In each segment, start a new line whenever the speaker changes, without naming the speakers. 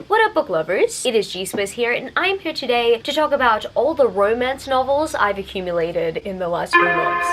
What up, book lovers? It is G-Swiss here, and I'm here today to talk about all the romance novels I've accumulated in the last few months.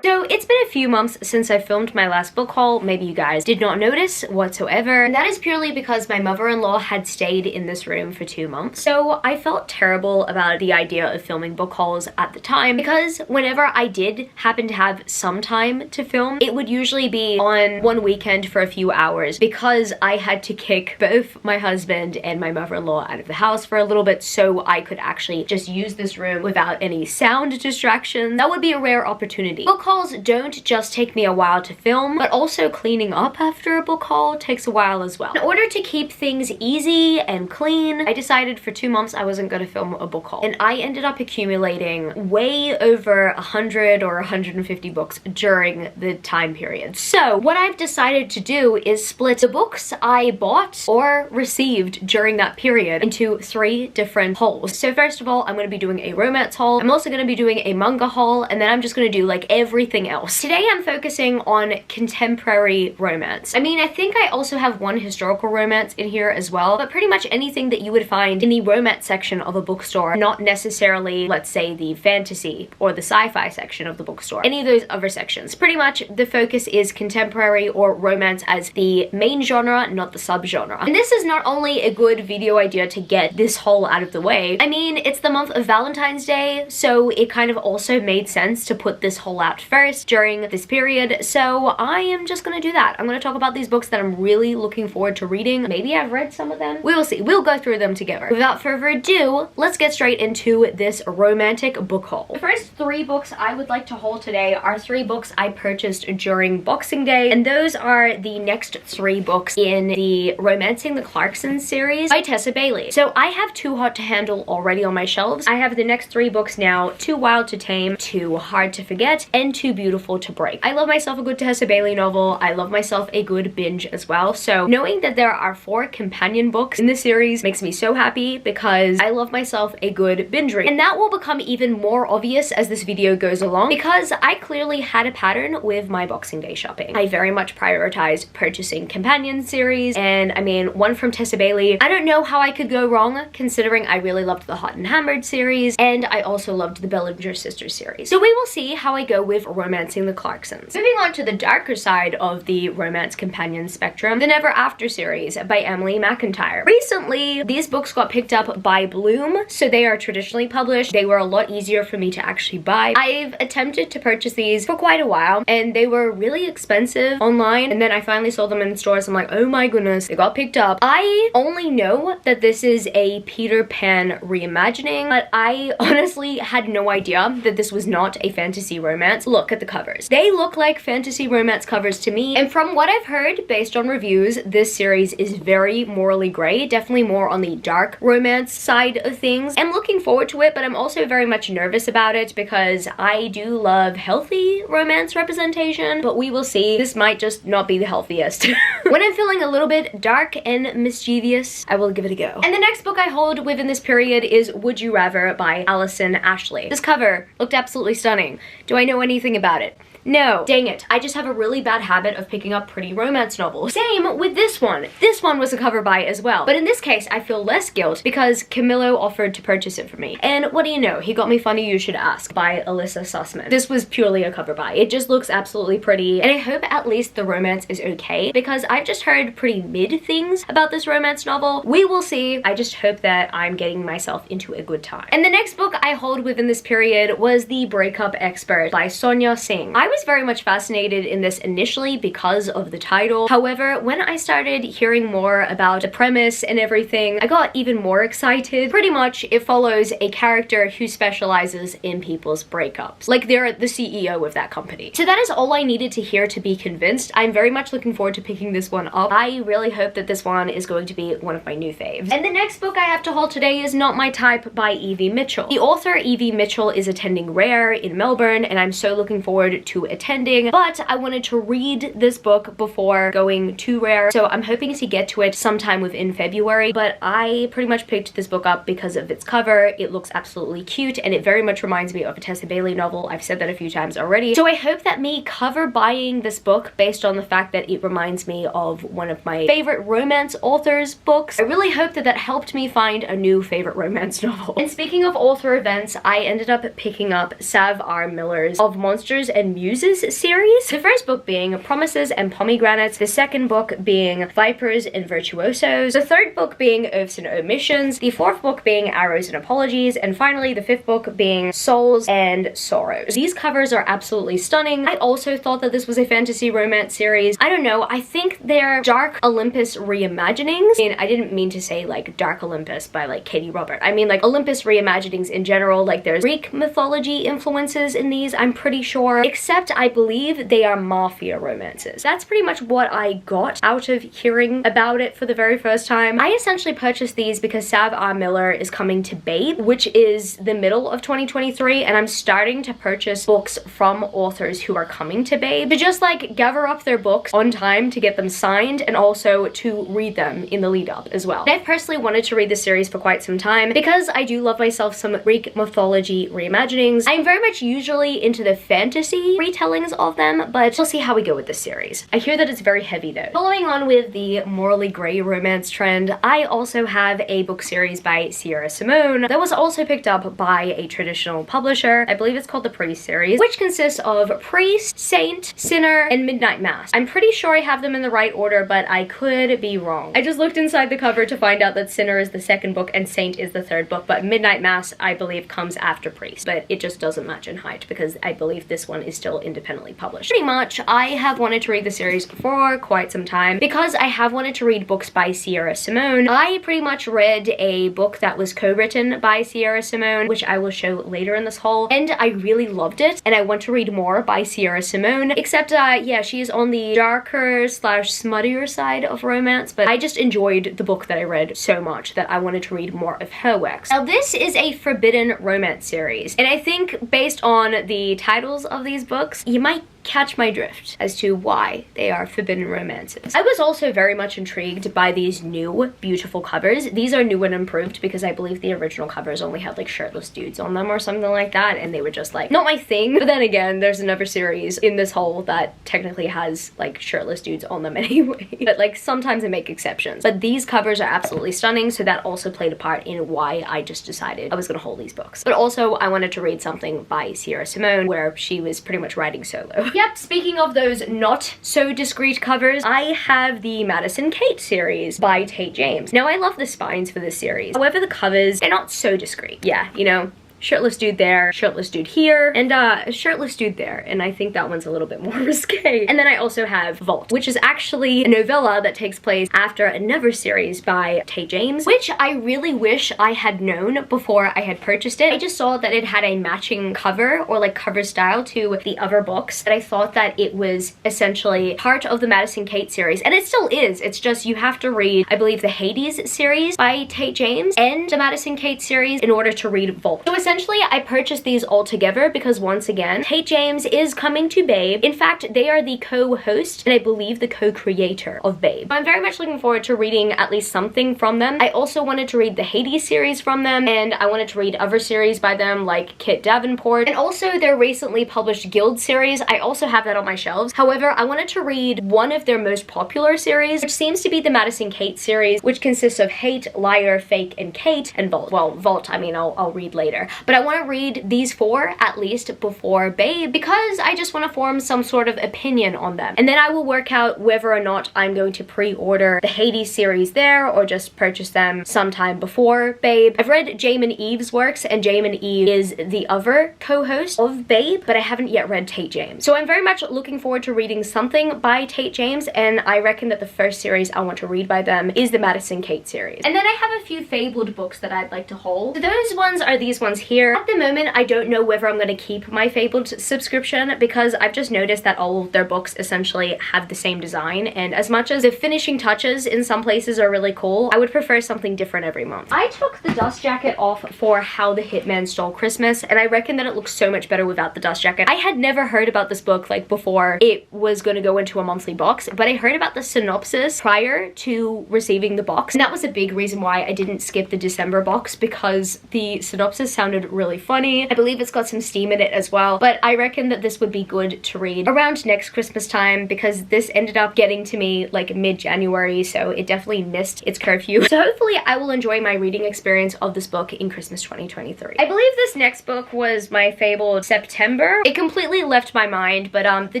So it's been a few months since I filmed my last book haul. Maybe you guys did not notice whatsoever. And that is purely because my mother-in-law had stayed in this room for 2 months. So I felt terrible about the idea of filming book hauls at the time, because whenever I did happen to have some time to film, it would usually be on one weekend for a few hours, because I had to kick both my husband and my mother-in-law out of the house for a little bit so I could actually just use this room without any sound distractions. That would be a rare opportunity. Book hauls don't just take me a while to film, but also cleaning up after a book haul takes a while as well. In order to keep things easy and clean, I decided for 2 months I wasn't going to film a book haul, and I ended up accumulating way over 100 or 150 books during the time period. So what I've decided to do is split the books I bought or received during that period into 3 different hauls. So first of all, I'm going to be doing a romance haul. I'm also going to be doing a manga haul, and then I'm just going to do like everything else. Today I'm focusing on contemporary romance. I mean, I think I also have one historical romance in here as well, but pretty much anything that you would find in the romance section of a bookstore, not necessarily, let's say, the fantasy or the sci-fi section of the bookstore. Any of those other sections. Pretty much the focus is contemporary or romance as the main genre, not the subgenre. And this is not only a good video idea to get this haul out of the way, I mean, it's the month of Valentine's Day, so it kind of also made sense to put this haul out first during this period, so I am just gonna do that. I'm gonna talk about these books that I'm really looking forward to reading. Maybe I've read some of them. We will see. We'll go through them together. Without further ado, let's get straight into this romantic book haul. The first 3 books I would like to haul today are 3 books I purchased during Boxing Day, and those are the next 3 books in the Romancing the Clarkson series by Tessa Bailey. So I have Too Hot to Handle already on my shelves. I have the next 3 books now: Too Wild to Tame, Too Hard to Forget, and Too Beautiful to Break. I love myself a good Tessa Bailey novel. I love myself a good binge as well. So knowing that there are 4 companion books in this series makes me so happy, because I love myself a good binge read. And that will become even more obvious as this video goes along, because I clearly had a pattern with my Boxing Day shopping. I very much prioritized purchasing companion series, and I mean, one from Tessa Bailey. I don't know how I could go wrong, considering I really loved the Hot and Hammered series, and I also loved the Bellinger Sisters series. So we will see how I go with Romancing the Clarksons. Moving on to the darker side of the romance companion spectrum, the Never After series by Emily McIntyre. Recently, these books got picked up by Bloom, so they are traditionally published. They were a lot easier for me to actually buy. I've attempted to purchase these for quite a while, and they were really expensive online, and then I finally saw them in stores. I'm like, oh my goodness, they got picked up. I only know that this is a Peter Pan reimagining, but I honestly had no idea that this was not a fantasy romance. Look at the covers. They look like fantasy romance covers to me, and from what I've heard based on reviews, this series is very morally gray, definitely more on the dark romance side of things. I'm looking forward to it, but I'm also very much nervous about it because I do love healthy romance representation, but we will see. This might just not be the healthiest. When I'm feeling a little bit dark and mischievous, I will give it a go. And the next book I hold within this period is Would You Rather by Allison Ashley. This cover looked absolutely stunning. Do I know anything about it? No. Dang it. I just have a really bad habit of picking up pretty romance novels. Same with this one. This one was a cover buy as well. But in this case, I feel less guilt because Camilo offered to purchase it for me. And what do you know? He got me Funny You Should Ask by Alyssa Sussman. This was purely a cover buy. It just looks absolutely pretty. And I hope at least the romance is okay, because I've just heard pretty mid things about this romance novel. We will see. I just hope that I'm getting myself into a good time. And the next book I hold within this period was The Breakup Expert by Sonia Singh. I was very much fascinated in this initially because of the title. However, when I started hearing more about the premise and everything, I got even more excited. Pretty much, it follows a character who specializes in people's breakups. Like, they're the CEO of that company. So that is all I needed to hear to be convinced. I'm very much looking forward to picking this one up. I really hope that this one is going to be one of my new faves. And the next book I have to haul today is Not My Type by Evie Mitchell. The author Evie Mitchell is attending Rare in Melbourne, and I'm so looking forward to to attending, but I wanted to read this book before going too rare, so I'm hoping to get to it sometime within February. But I pretty much picked this book up because of its cover. It looks absolutely cute, and it very much reminds me of a Tessa Bailey novel. I've said that a few times already. So I hope that me cover buying this book based on the fact that it reminds me of one of my favorite romance authors' books, I really hope that that helped me find a new favorite romance novel. And speaking of author events, I ended up picking up Sav R. Miller's Of Monsters and Muses series. The first book being Promises and Pomegranates, the second book being Vipers and Virtuosos, the third book being Oaths and Omissions, the fourth book being Arrows and Apologies, and finally the fifth book being Souls and Sorrows. These covers are absolutely stunning. I also thought that this was a fantasy romance series. I don't know, I think they're Dark Olympus reimaginings. I mean, I didn't mean to say like Dark Olympus by like Katie Robert. I mean like Olympus reimaginings in general. Like there's Greek mythology influences in these, I'm pretty sure, except I believe they are mafia romances. That's pretty much what I got out of hearing about it for the very first time. I essentially purchased these because Sav R. Miller is coming to Babe, which is the middle of 2023, and I'm starting to purchase books from authors who are coming to Babe to just like gather up their books on time to get them signed and also to read them in the lead up as well. And I've personally wanted to read this series for quite some time because I do love myself some Greek mythology reimaginings. I'm very much usually into the fantasy retellings of them, but we'll see how we go with this series. I hear that it's very heavy though. Following on with the morally grey romance trend, I also have a book series by Sierra Simone that was also picked up by a traditional publisher. I believe it's called the Priest series, which consists of Priest, Saint, Sinner, and Midnight Mass. I'm pretty sure I have them in the right order, but I could be wrong. I just looked inside the cover to find out that Sinner is the second book and Saint is the third book, but Midnight Mass, I believe, comes after Priest, but it just doesn't match in height because I believe this one is still independently published. Pretty much, I have wanted to read the series for quite some time because I have wanted to read books by Sierra Simone. I pretty much read a book that was co-written by Sierra Simone, which I will show later in this haul, and I really loved it, and I want to read more by Sierra Simone, except, yeah, she is on the darker slash smuttier side of romance, but I just enjoyed the book that I read so much that I wanted to read more of her works. Now, this is a forbidden romance series, and I think based on the titles of these books, you might catch my drift as to why they are forbidden romances. I was also very much intrigued by these new beautiful covers. These are new and improved because I believe the original covers only had like shirtless dudes on them or something like that, and they were just like not my thing. But then again, there's another series in this whole that technically has like shirtless dudes on them anyway. But like sometimes I make exceptions. But these covers are absolutely stunning, so that also played a part in why I just decided I was gonna hold these books. But also I wanted to read something by Sierra Simone where she was pretty much writing solo. Yep, speaking of those not so discreet covers, I have the Madison Kate series by Tate James. Now, I love the spines for this series. However, the covers, they're not so discreet. Yeah, you know, shirtless dude there, shirtless dude here, and a shirtless dude there, and I think that one's a little bit more risque. And then I also have Vault, which is actually a novella that takes place after another series by Tate James, which I really wish I had known before I had purchased it. I just saw that it had a matching cover or like cover style to the other books, and I thought that it was essentially part of the Madison Kate series, and it still is. It's just you have to read, I believe, the Hades series by Tate James and the Madison Kate series in order to read Vault. So essentially, I purchased these all together because once again, Tate James is coming to Babe. In fact, they are the co-host and I believe the co-creator of Babe. I'm very much looking forward to reading at least something from them. I also wanted to read the Hades series from them, and I wanted to read other series by them like Kit Davenport, and also their recently published Guild series. I also have that on my shelves. However, I wanted to read one of their most popular series, which seems to be the Madison Kate series, which consists of Hate, Liar, Fake, and Kate, and Vault. Well, Vault, I mean, I'll read later. But I want to read these four at least before Babe because I just want to form some sort of opinion on them. And then I will work out whether or not I'm going to pre-order the Hades series there or just purchase them sometime before Babe. I've read Jamin Eve's works, and Jamin Eve is the other co-host of Babe, but I haven't yet read Tate James. So I'm very much looking forward to reading something by Tate James, and I reckon that the first series I want to read by them is the Madison Kate series. And then I have a few fabled books that I'd like to hold. So those ones are these ones here. At the moment, I don't know whether I'm going to keep my Fabled subscription because I've just noticed that all of their books essentially have the same design, and as much as the finishing touches in some places are really cool, I would prefer something different every month. I took the dust jacket off for How the Hitman Stole Christmas, and I reckon that it looks so much better without the dust jacket. I had never heard about this book like before it was going to go into a monthly box, but I heard about the synopsis prior to receiving the box, and that was a big reason why I didn't skip the December box, because the synopsis sounded really funny. I believe it's got some steam in it as well, but I reckon that this would be good to read around next Christmas time because this ended up getting to me like mid-January, so it definitely missed its curfew. So hopefully I will enjoy my reading experience of this book in Christmas 2023. I believe this next book was my fabled September. It completely left my mind, but The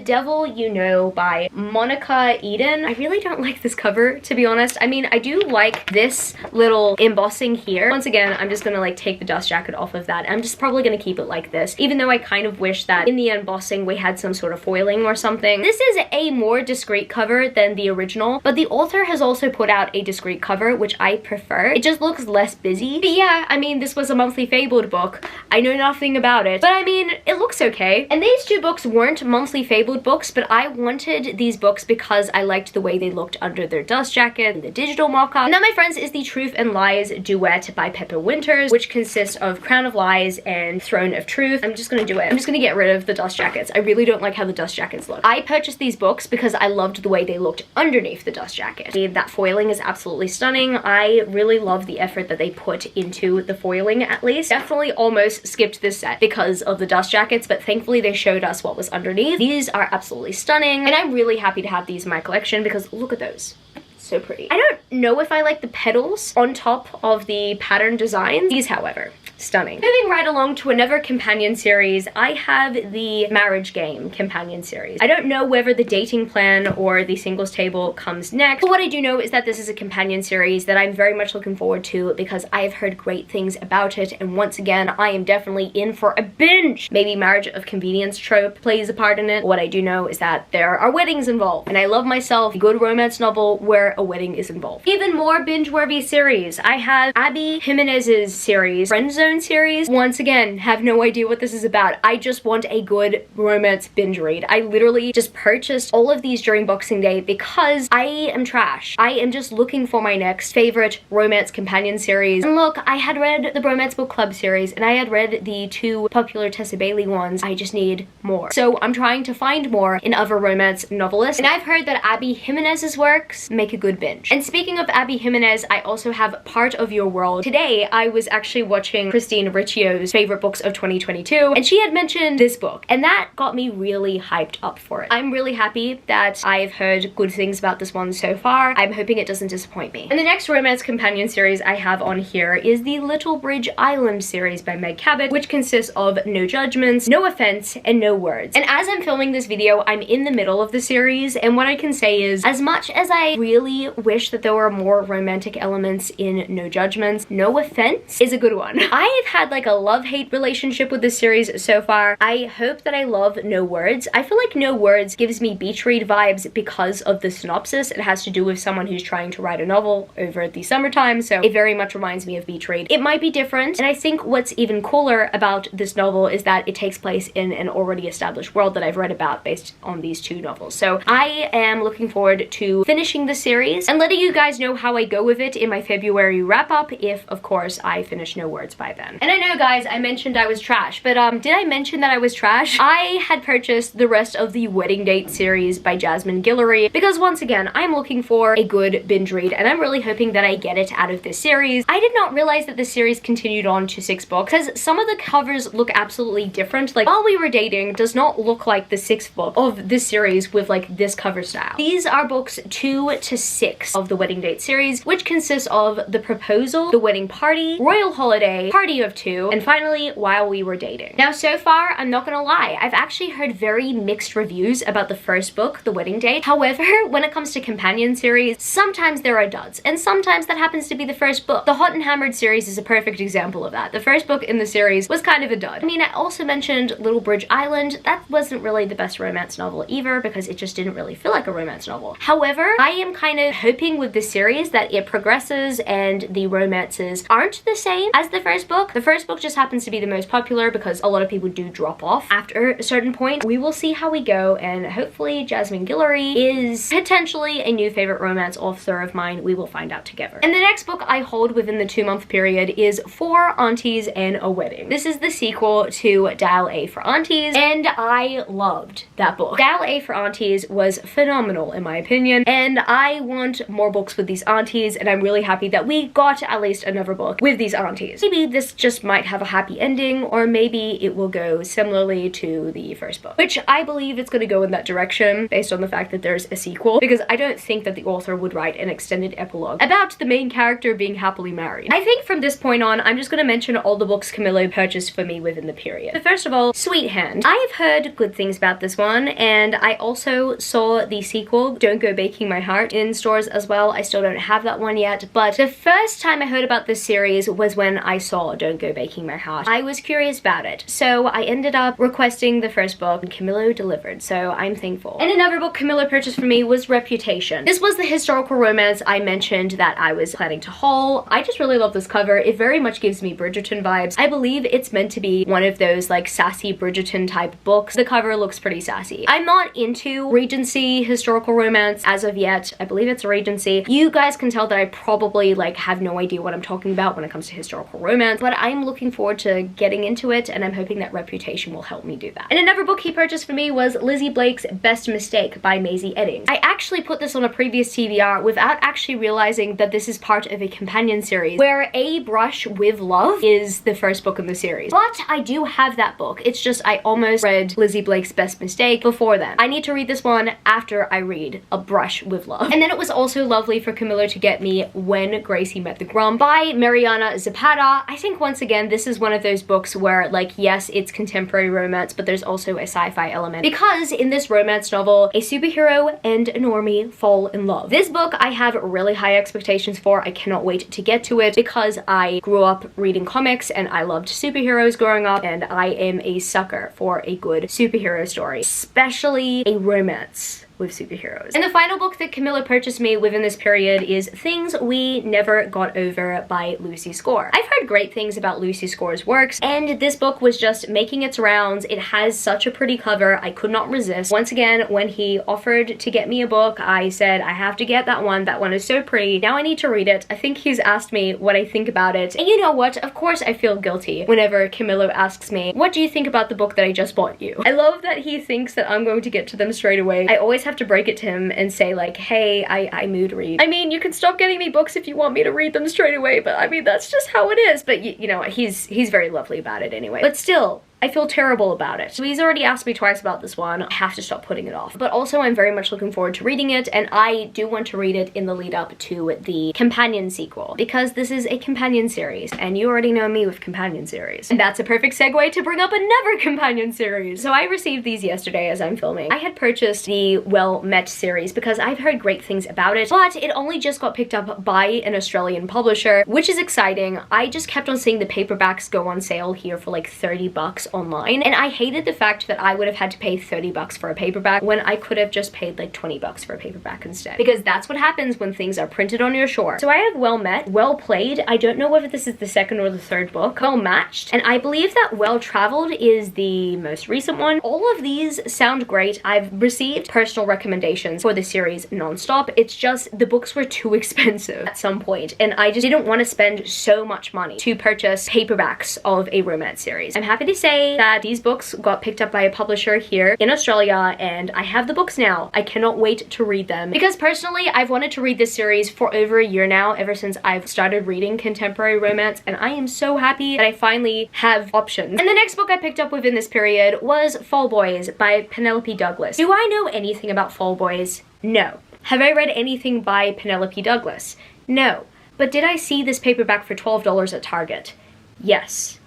Devil You Know by Monica Eden. I really don't like this cover, to be honest. I mean, I do like this little embossing here. Once again, I'm just gonna like take the dust jacket off of that. I'm just probably gonna keep it like this, even though I kind of wish that in the embossing we had some sort of foiling or something. This is a more discreet cover than the original, but the author has also put out a discreet cover, which I prefer. It just looks less busy. But yeah, I mean, this was a monthly fabled book. I know nothing about it, but I mean, it looks okay. And these two books weren't monthly fabled books, but I wanted these books because I liked the way they looked under their dust jacket and the digital mock-up. And that, my friends, is the Truth and Lies Duet by Pepper Winters, which consists of Crown of Lies and Throne of Truth. I'm just gonna do it. I'm just gonna get rid of the dust jackets. I really don't like how the dust jackets look. I purchased these books because I loved the way they looked underneath the dust jacket. That foiling is absolutely stunning. I really love the effort that they put into the foiling, at least. Definitely almost skipped this set because of the dust jackets, but thankfully they showed us what was underneath. These are absolutely stunning, and I'm really happy to have these in my collection because look at those. So pretty. I don't know if I like the petals on top of the pattern design. These, however, stunning. Moving right along to another companion series, I have the Marriage Game companion series. I don't know whether the dating plan or the singles table comes next, but what I do know is that this is a companion series that I'm very much looking forward to because I've heard great things about it, and once again, I am definitely in for a binge. Maybe Marriage of Convenience trope plays a part in it. What I do know is that there are weddings involved, and I love myself a good romance novel where a wedding is involved. Even more binge-worthy series. I have Abby Jimenez's series, Friend Zone series. Once again, have no idea what this is about. I just want a good romance binge read. I literally just purchased all of these during Boxing Day because I am trash. I am just looking for my next favorite romance companion series. And look, I had read the Bromance Book Club series and I had read the two popular Tessa Bailey ones. I just need more. So I'm trying to find more in other romance novelists, and I've heard that Abby Jimenez's works make a good binge. And speaking of Abby Jimenez, I also have Part of Your World. Today, I was actually watching Christine Riccio's favorite books of 2022, and she had mentioned this book, and that got me really hyped up for it. I'm really happy that I've heard good things about this one so far. I'm hoping it doesn't disappoint me. And the next romance companion series I have on here is the Little Bridge Island series by Meg Cabot, which consists of No Judgments, No Offense, and No Words. And as I'm filming this video, I'm in the middle of the series, and what I can say is, as much as I really wish that there were more romantic elements in No Judgments, No Offense is a good one. I've had like a love-hate relationship with this series so far. I hope that I love No Words. I feel like No Words gives me beach read vibes because of the synopsis. It has to do with someone who's trying to write a novel over the summertime, so it very much reminds me of beach read. It might be different, and I think what's even cooler about this novel is that it takes place in an already established world that I've read about based on these two novels. So I am looking forward to finishing the series and letting you guys know how I go with it in my February wrap-up, if of course I finish No Words by then. And I know, guys, I mentioned I was trash, but did I mention that I was trash? I had purchased the rest of the Wedding Date series by Jasmine Guillory because once again, I'm looking for a good binge read, and I'm really hoping that I get it out of this series. I did not realize that this series continued on to 6 books because some of the covers look absolutely different. Like, While We Were Dating does not look like the 6th book of this series with like this cover style. These are books 2 to 6 of the Wedding Date series, which consists of The Proposal, The Wedding Party, Royal Holiday, Party of 2, and finally While We Were Dating. Now, so far, I'm not gonna lie, I've actually heard very mixed reviews about the first book, The Wedding Date. However, when it comes to companion series, sometimes there are duds, and sometimes that happens to be the first book. The Hot and Hammered series is a perfect example of that. The first book in the series was kind of a dud. I mean, I also mentioned Little Bridge Island. That wasn't really the best romance novel either because it just didn't really feel like a romance novel. However, I am kind of hoping with this series that it progresses and the romances aren't the same as the first book. The first book just happens to be the most popular because a lot of people do drop off after a certain point. We will see how we go, and hopefully Jasmine Guillory is potentially a new favorite romance author of mine. We will find out together. And the next book I hold within the 2-month period is For Aunties and a Wedding. This is the sequel to Dial A for Aunties, and I loved that book. Dial A for Aunties was phenomenal in my opinion, and I want more books with these aunties, and I'm really happy that we got at least another book with these aunties. Maybe this just might have a happy ending, or maybe it will go similarly to the first book, which I believe it's going to go in that direction based on the fact that there's a sequel, because I don't think that the author would write an extended epilogue about the main character being happily married. I think from this point on, I'm just going to mention all the books Camilo purchased for me within the period. So first of all, Sweet Hand. I have heard good things about this one, and I also saw the sequel, Don't Go Baking My Heart, in stores as well. I still don't have that one yet, but the first time I heard about this series was when I saw Don't Go Baking My Heart. I was curious about it, so I ended up requesting the first book, and Camilo delivered, so I'm thankful. And another book Camilo purchased for me was Reputation. This was the historical romance I mentioned that I was planning to haul. I just really love this cover. It very much gives me Bridgerton vibes. I believe it's meant to be one of those like sassy Bridgerton type books. The cover looks pretty sassy. I'm not into Regency historical romance as of yet. I believe it's Regency. You guys can tell that I probably like have no idea what I'm talking about when it comes to historical romance, but I'm looking forward to getting into it, and I'm hoping that Reputation will help me do that. And another book he purchased for me was Lizzie Blake's Best Mistake by Maisie Eddings. I actually put this on a previous TBR without actually realizing that this is part of a companion series where A Brush with Love is the first book in the series. But I do have that book. It's just I almost read Lizzie Blake's Best Mistake before then. I need to read this one after I read A Brush with Love. And then it was also lovely for Camilo to get me When Gracie Met the Grum by Mariana Zapata. I think once again this is one of those books where like yes, it's contemporary romance, but there's also a sci-fi element, because in this romance novel a superhero and a normie fall in love. This book I have really high expectations for. I cannot wait to get to it because I grew up reading comics and I loved superheroes growing up, and I am a sucker for a good superhero story, especially a romance with superheroes. And the final book that Camilo purchased me within this period is Things We Never Got Over by Lucy Score. I've heard great things about Lucy Score's works, and this book was just making its rounds. It has such a pretty cover. I could not resist. Once again, when he offered to get me a book, I said, I have to get that one. That one is so pretty. Now I need to read it. I think he's asked me what I think about it. And you know what? Of course I feel guilty whenever Camilo asks me, what do you think about the book that I just bought you? I love that he thinks that I'm going to get to them straight away. I always have to break it to him and say like, hey, I mood read. I mean, you can stop getting me books if you want me to read them straight away, but I mean, that's just how it is. But you know, he's very lovely about it anyway. But still, I feel terrible about it. So he's already asked me twice about this one. I have to stop putting it off. But also I'm very much looking forward to reading it, and I do want to read it in the lead up to the companion sequel, because this is a companion series, and you already know me with companion series. And that's a perfect segue to bring up another companion series. So I received these yesterday as I'm filming. I had purchased the Well Met series because I've heard great things about it, but it only just got picked up by an Australian publisher, which is exciting. I just kept on seeing the paperbacks go on sale here for like 30 bucks online, and I hated the fact that I would have had to pay 30 bucks for a paperback when I could have just paid like 20 bucks for a paperback instead, because that's what happens when things are printed on your shore. So I have Well Met, Well Played. I don't know whether this is the second or the third book, Well Matched, and I believe that Well Traveled is the most recent one. All of these sound great. I've received personal recommendations for the series non-stop. It's just the books were too expensive at some point, and I just didn't want to spend so much money to purchase paperbacks of a romance series. I'm happy to say that these books got picked up by a publisher here in Australia, and I have the books now. I cannot wait to read them, because personally I've wanted to read this series for over a year now, ever since I've started reading contemporary romance, and I am so happy that I finally have options. And the next book I picked up within this period was Fall Boys by Penelope Douglas. Do I know anything about Fall Boys? No. Have I read anything by Penelope Douglas? No. But did I see this paperback for $12 at Target? Yes.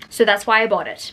So that's why I bought it.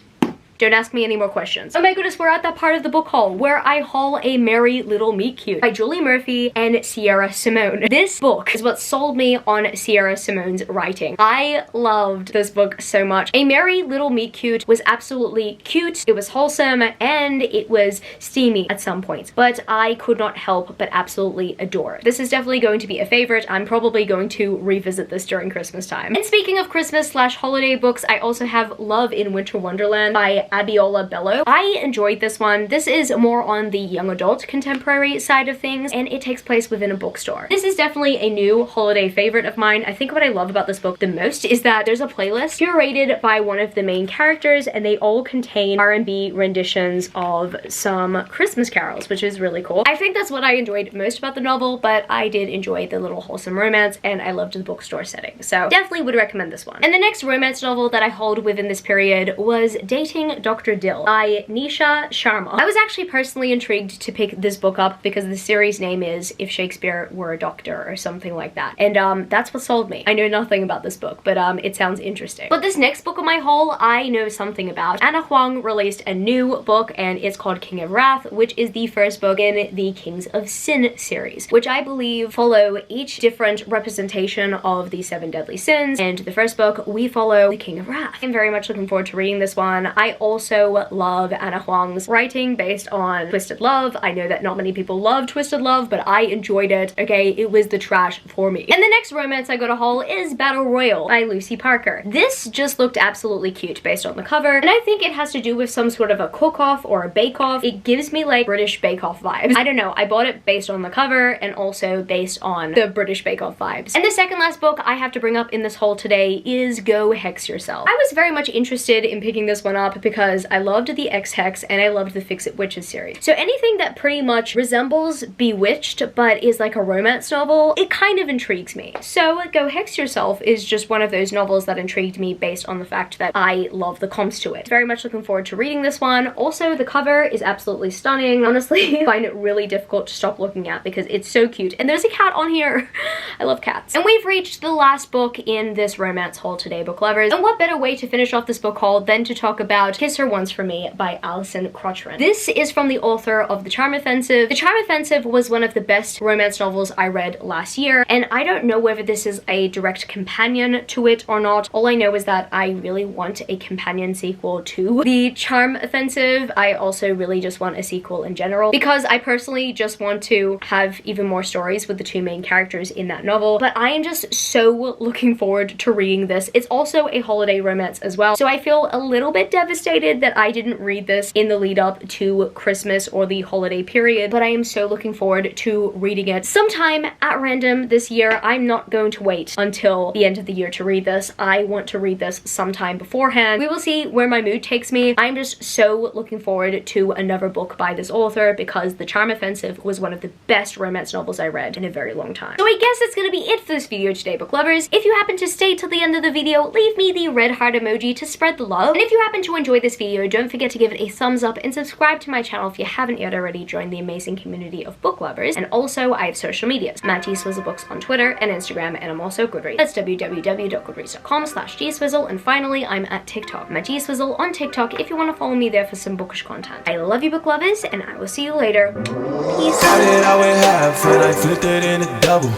Don't ask me any more questions. Oh my goodness, we're at that part of the book haul where I haul A Merry Little Meet Cute by Julie Murphy and Sierra Simone. This book is what sold me on Sierra Simone's writing. I loved this book so much. A Merry Little Meet Cute was absolutely cute, it was wholesome, and it was steamy at some points, but I could not help but absolutely adore it. This is definitely going to be a favorite. I'm probably going to revisit this during Christmas time. And speaking of Christmas/holiday books, I also have Love in Winter Wonderland by Abiola Bello. I enjoyed this one. This is more on the young adult contemporary side of things, and it takes place within a bookstore. This is definitely a new holiday favorite of mine. I think what I love about this book the most is that there's a playlist curated by one of the main characters, and they all contain R&B renditions of some Christmas carols, which is really cool. I think that's what I enjoyed most about the novel, but I did enjoy the little wholesome romance, and I loved the bookstore setting, so definitely would recommend this one. And the next romance novel that I hauled within this period was Dating Dr. Dill by Nisha Sharma. I was actually personally intrigued to pick this book up because the series name is If Shakespeare Were a Doctor or something like that, and that's what sold me. I know nothing about this book, but it sounds interesting. But this next book on my haul, I know something about. Anna Huang released a new book, and it's called King of Wrath, which is the first book in the Kings of Sin series, which I believe follow each different representation of the 7 deadly sins. And the first book, we follow the King of Wrath. I'm very much looking forward to reading this one. I also love Anna Huang's writing based on Twisted Love. I know that not many people love Twisted Love, but I enjoyed it. Okay, it was the trash for me. And the next romance I got to haul is Battle Royale by Lucy Parker. This just looked absolutely cute based on the cover, and I think it has to do with some sort of a cook-off or a bake-off. It gives me like British Bake-Off vibes. I don't know, I bought it based on the cover and also based on the British Bake-Off vibes. And the second last book I have to bring up in this haul today is Go Hex Yourself. I was very much interested in picking this one up because I loved the X-Hex and I loved the Fix-It Witches series. So anything that pretty much resembles Bewitched but is like a romance novel, it kind of intrigues me. So Go Hex Yourself is just one of those novels that intrigued me based on the fact that I love the comps to it. Very much looking forward to reading this one. Also, the cover is absolutely stunning. Honestly, I find it really difficult to stop looking at because it's so cute. And there's a cat on here. I love cats. And we've reached the last book in this romance haul today, book lovers. And what better way to finish off this book haul than to talk about Kiss Her Once for Me by Alison Crotchran. This is from the author of The Charm Offensive. The Charm Offensive was one of the best romance novels I read last year, and I don't know whether this is a direct companion to it or not. All I know is that I really want a companion sequel to The Charm Offensive. I also really just want a sequel in general because I personally just want to have even more stories with the two main characters in that novel. But I am just so looking forward to reading this. It's also a holiday romance as well, so I feel a little bit devastated that I didn't read this in the lead up to Christmas or the holiday period, but I am so looking forward to reading it sometime at random this year. I'm not going to wait until the end of the year to read this. I want to read this sometime beforehand. We will see where my mood takes me. I'm just so looking forward to another book by this author because The Charm Offensive was one of the best romance novels I read in a very long time. So I guess that's gonna be it for this video today, book lovers. If you happen to stay till the end of the video, leave me the red heart emoji to spread the love. And if you happen to enjoy this video, don't forget to give it a thumbs up and subscribe to my channel if you haven't yet already. Join the amazing community of book lovers. And also, I have social medias. MattGSwizzleBooks on Twitter and Instagram, and I'm also Goodreads. That's www.goodreads.com/gswizzle. And finally, I'm at TikTok. MattGSwizzle on TikTok if you want to follow me there for some bookish content. I love you, book lovers, and I will see you later. Peace.
Started out with half and I flipped it in a double.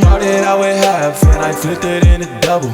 Started out with half and I flipped it in a double.